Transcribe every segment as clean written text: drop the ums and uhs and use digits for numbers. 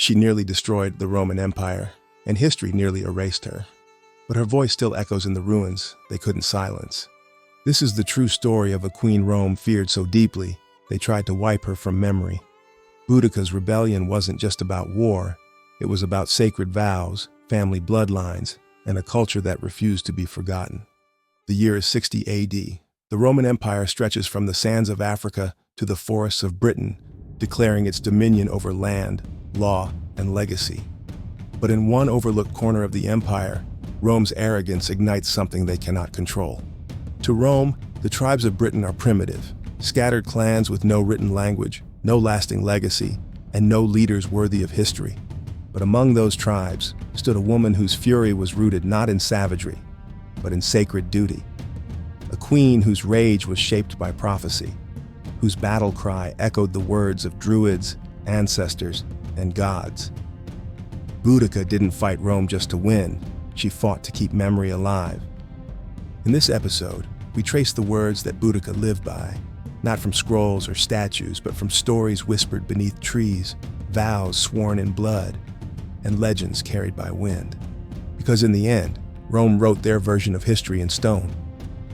She nearly destroyed the Roman Empire, and history nearly erased her. But her voice still echoes in the ruins they couldn't silence. This is the true story of a queen Rome feared so deeply, they tried to wipe her from memory. Boudica's rebellion wasn't just about war, it was about sacred vows, family bloodlines, and a culture that refused to be forgotten. The year is 60 AD. The Roman Empire stretches from the sands of Africa to the forests of Britain, declaring its dominion over land, law, and legacy. But in one overlooked corner of the empire, Rome's arrogance ignites something they cannot control. To Rome, the tribes of Britain are primitive, scattered clans with no written language, no lasting legacy, and no leaders worthy of history. But among those tribes stood a woman whose fury was rooted not in savagery, but in sacred duty. A queen whose rage was shaped by prophecy, whose battle cry echoed the words of druids, ancestors, and gods. Boudica didn't fight Rome just to win, she fought to keep memory alive. In this episode, we trace the words that Boudica lived by, not from scrolls or statues, but from stories whispered beneath trees, vows sworn in blood, and legends carried by wind. Because in the end, Rome wrote their version of history in stone.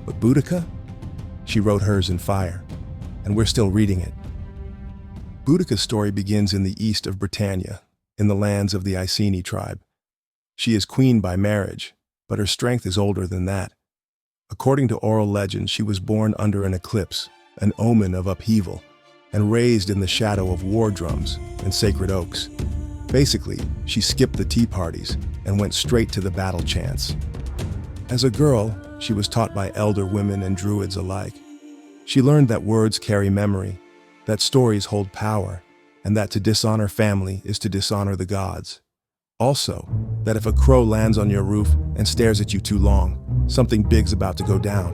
But Boudica? She wrote hers in fire, and we're still reading it. Boudica's story begins in the east of Britannia, in the lands of the Iceni tribe. She is queen by marriage, but her strength is older than that. According to oral legend, she was born under an eclipse, an omen of upheaval, and raised in the shadow of war drums and sacred oaks. Basically, she skipped the tea parties and went straight to the battle chants. As a girl, she was taught by elder women and druids alike. She learned that words carry memory, that stories hold power, and that to dishonor family is to dishonor the gods. Also, that if a crow lands on your roof and stares at you too long, something big's about to go down.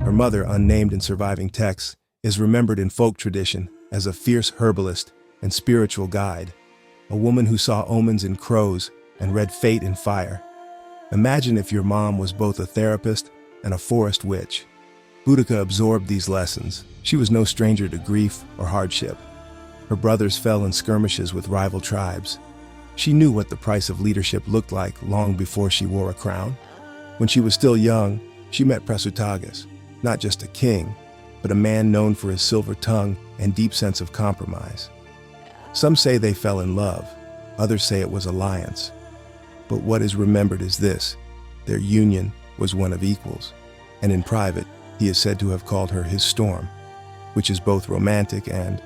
Her mother, unnamed in surviving texts, is remembered in folk tradition as a fierce herbalist and spiritual guide, a woman who saw omens in crows and read fate in fire. Imagine if your mom was both a therapist and a forest witch. Boudica absorbed these lessons. She was no stranger to grief or hardship. Her brothers fell in skirmishes with rival tribes. She knew what the price of leadership looked like long before she wore a crown. When she was still young, she met Presutagus, not just a king, but a man known for his silver tongue and deep sense of compromise. Some say they fell in love, others say it was alliance. But what is remembered is this: their union was one of equals, and in private, he is said to have called her his storm, which is both romantic and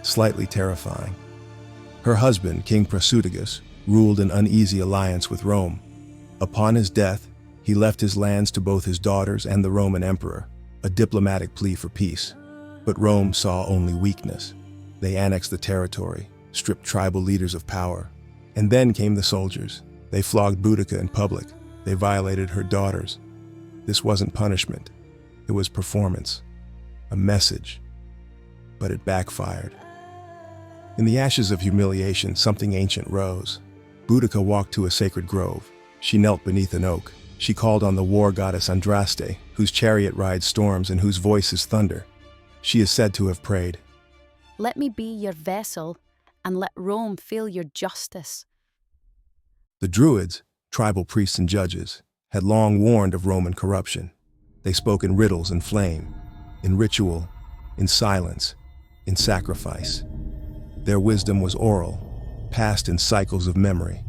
slightly terrifying. Her husband, King Presutagus, ruled an uneasy alliance with Rome. Upon his death, he left his lands to both his daughters and the Roman emperor, a diplomatic plea for peace. But Rome saw only weakness. They annexed the territory, stripped tribal leaders of power. And then came the soldiers. They flogged Boudica in public. They violated her daughters. This wasn't punishment. It was performance, a message. But it backfired. In the ashes of humiliation, something ancient rose. Boudica walked to a sacred grove. She knelt beneath an oak. She called on the war goddess Andraste, whose chariot rides storms and whose voice is thunder. She is said to have prayed, "Let me be your vessel, and let Rome feel your justice." The Druids, tribal priests and judges, had long warned of Roman corruption. They spoke in riddles and flame, in ritual, in silence, in sacrifice. Their wisdom was oral, passed in cycles of memory.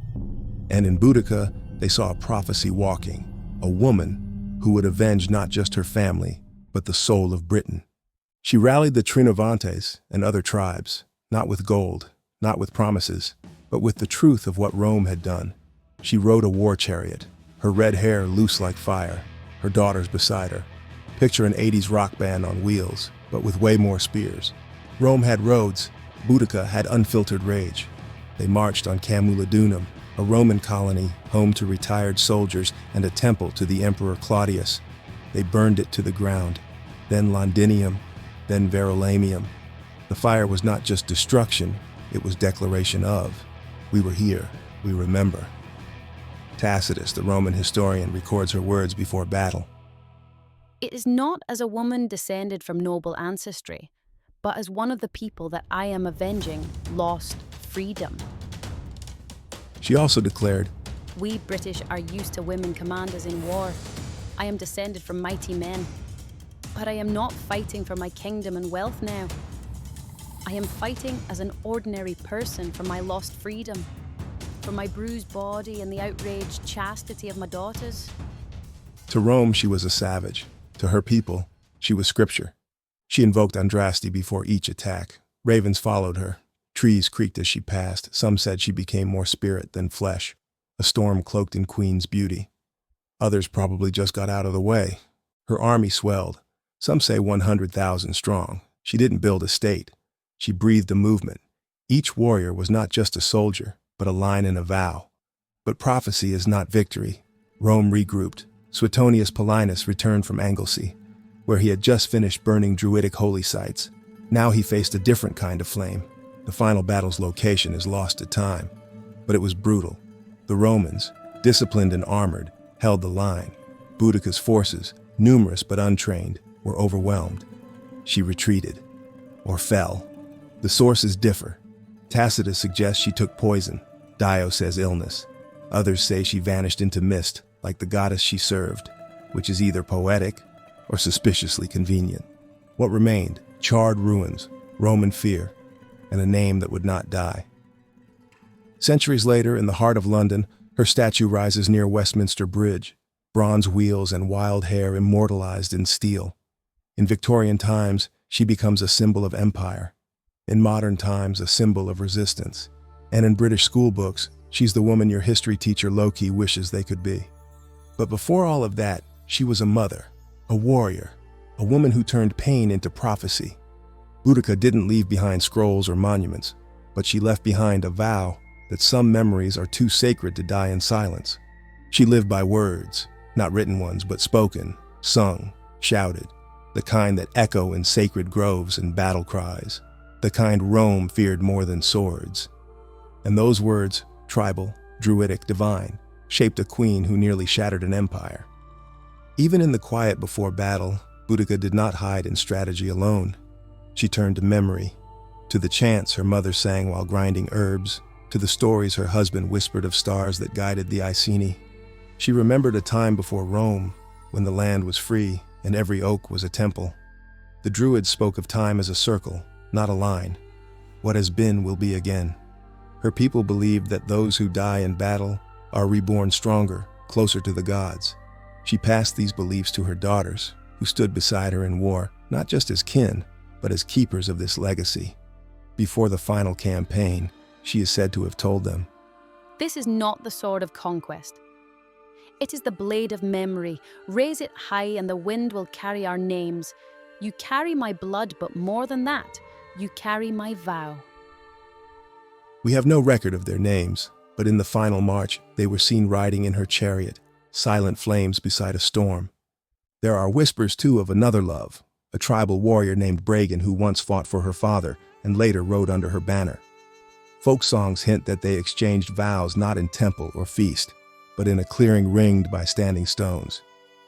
And in Boudica, they saw a prophecy walking, a woman who would avenge not just her family, but the soul of Britain. She rallied the Trinovantes and other tribes, not with gold, not with promises, but with the truth of what Rome had done. She rode a war chariot, her red hair loose like fire, her daughters beside her. Picture an 80s rock band on wheels, but with way more spears. Rome had roads, Boudica had unfiltered rage. They marched on Camulodunum, a Roman colony home to retired soldiers and a temple to the Emperor Claudius. They burned it to the ground, then Londinium, then Verulamium. The fire was not just destruction, it was declaration of, we were here, we remember. Tacitus, the Roman historian, records her words before battle. "It is not as a woman descended from noble ancestry, but as one of the people that I am avenging lost freedom." She also declared, We British are used to women commanders in war. I am descended from mighty men. But I am not fighting for my kingdom and wealth now. I am fighting as an ordinary person for my lost freedom, for my bruised body and the outraged chastity of my daughters. To Rome, she was a savage. To her people, she was scripture. She invoked Andraste before each attack. Ravens followed her. Trees creaked as she passed. Some said she became more spirit than flesh, a storm cloaked in queen's beauty. Others probably just got out of the way. Her army swelled. Some say 100,000 strong. She didn't build a state. She breathed a movement. Each warrior was not just a soldier, but a line and a vow. But prophecy is not victory. Rome regrouped. Suetonius Paulinus returned from Anglesey, where he had just finished burning druidic holy sites. Now he faced a different kind of flame. The final battle's location is lost to time, but it was brutal. The Romans, disciplined and armored, held the line. Boudica's forces, numerous but untrained, were overwhelmed. She retreated, or fell. The sources differ. Tacitus suggests she took poison. Dio says illness. Others say she vanished into mist, like the goddess she served, which is either poetic or suspiciously convenient. What remained? Charred ruins, Roman fear, and a name that would not die. Centuries later, in the heart of London, her statue rises near Westminster Bridge, bronze wheels and wild hair immortalized in steel. In Victorian times, she becomes a symbol of empire. In modern times, a symbol of resistance. And in British school books, she's the woman your history teacher low-key wishes they could be. But before all of that, she was a mother, a warrior, a woman who turned pain into prophecy. Boudica didn't leave behind scrolls or monuments, but she left behind a vow that some memories are too sacred to die in silence. She lived by words, not written ones, but spoken, sung, shouted, the kind that echo in sacred groves and battle cries, the kind Rome feared more than swords. And those words, tribal, druidic, divine, shaped a queen who nearly shattered an empire. Even in the quiet before battle, Boudica did not hide in strategy alone. She turned to memory, to the chants her mother sang while grinding herbs, to the stories her husband whispered of stars that guided the Iceni. She remembered a time before Rome, when the land was free and every oak was a temple. The Druids spoke of time as a circle, not a line. What has been will be again. Her people believed that those who die in battle are reborn stronger, closer to the gods. She passed these beliefs to her daughters, who stood beside her in war, not just as kin, but as keepers of this legacy. Before the final campaign, she is said to have told them, This is not the sword of conquest. It is the blade of memory. Raise it high and the wind will carry our names. You carry my blood, but more than that, you carry my vow. We have no record of their names, but in the final march, they were seen riding in her chariot, silent flames beside a storm. There are whispers, too, of another love, a tribal warrior named Bregan who once fought for her father and later rode under her banner. Folk songs hint that they exchanged vows not in temple or feast, but in a clearing ringed by standing stones.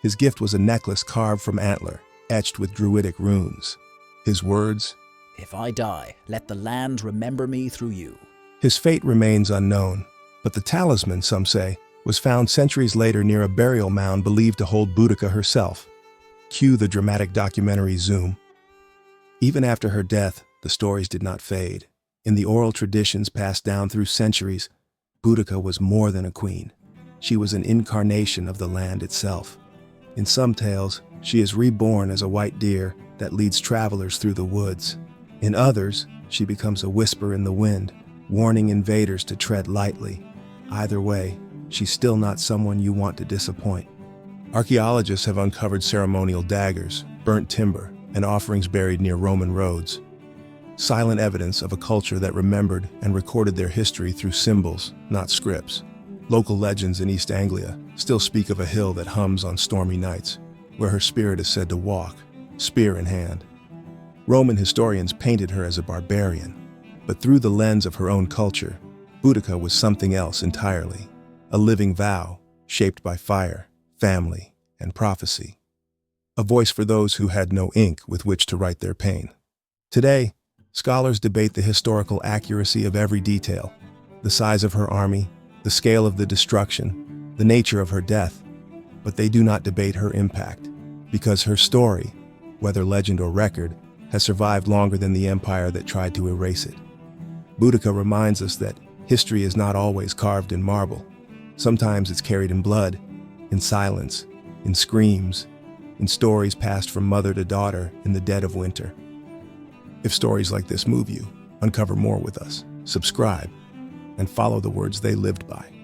His gift was a necklace carved from antler, etched with druidic runes. His words, If I die, let the land remember me through you. His fate remains unknown, but the talisman, some say, was found centuries later near a burial mound believed to hold Boudica herself. Cue the dramatic documentary Zoom. Even after her death, the stories did not fade. In the oral traditions passed down through centuries, Boudica was more than a queen. She was an incarnation of the land itself. In some tales, she is reborn as a white deer that leads travelers through the woods. In others, she becomes a whisper in the wind, warning invaders to tread lightly. Either way, she's still not someone you want to disappoint. Archaeologists have uncovered ceremonial daggers, burnt timber, and offerings buried near Roman roads. Silent evidence of a culture that remembered and recorded their history through symbols, not scripts. Local legends in East Anglia still speak of a hill that hums on stormy nights, where her spirit is said to walk, spear in hand. Roman historians painted her as a barbarian, but through the lens of her own culture, Boudica was something else entirely, a living vow shaped by fire, family, and prophecy. A voice for those who had no ink with which to write their pain. Today, scholars debate the historical accuracy of every detail, the size of her army, the scale of the destruction, the nature of her death, but they do not debate her impact, because her story, whether legend or record, has survived longer than the empire that tried to erase it. Boudica reminds us that history is not always carved in marble. Sometimes it's carried in blood, in silence, in screams, in stories passed from mother to daughter in the dead of winter. If stories like this move you, uncover more with us, subscribe, and follow the words they lived by.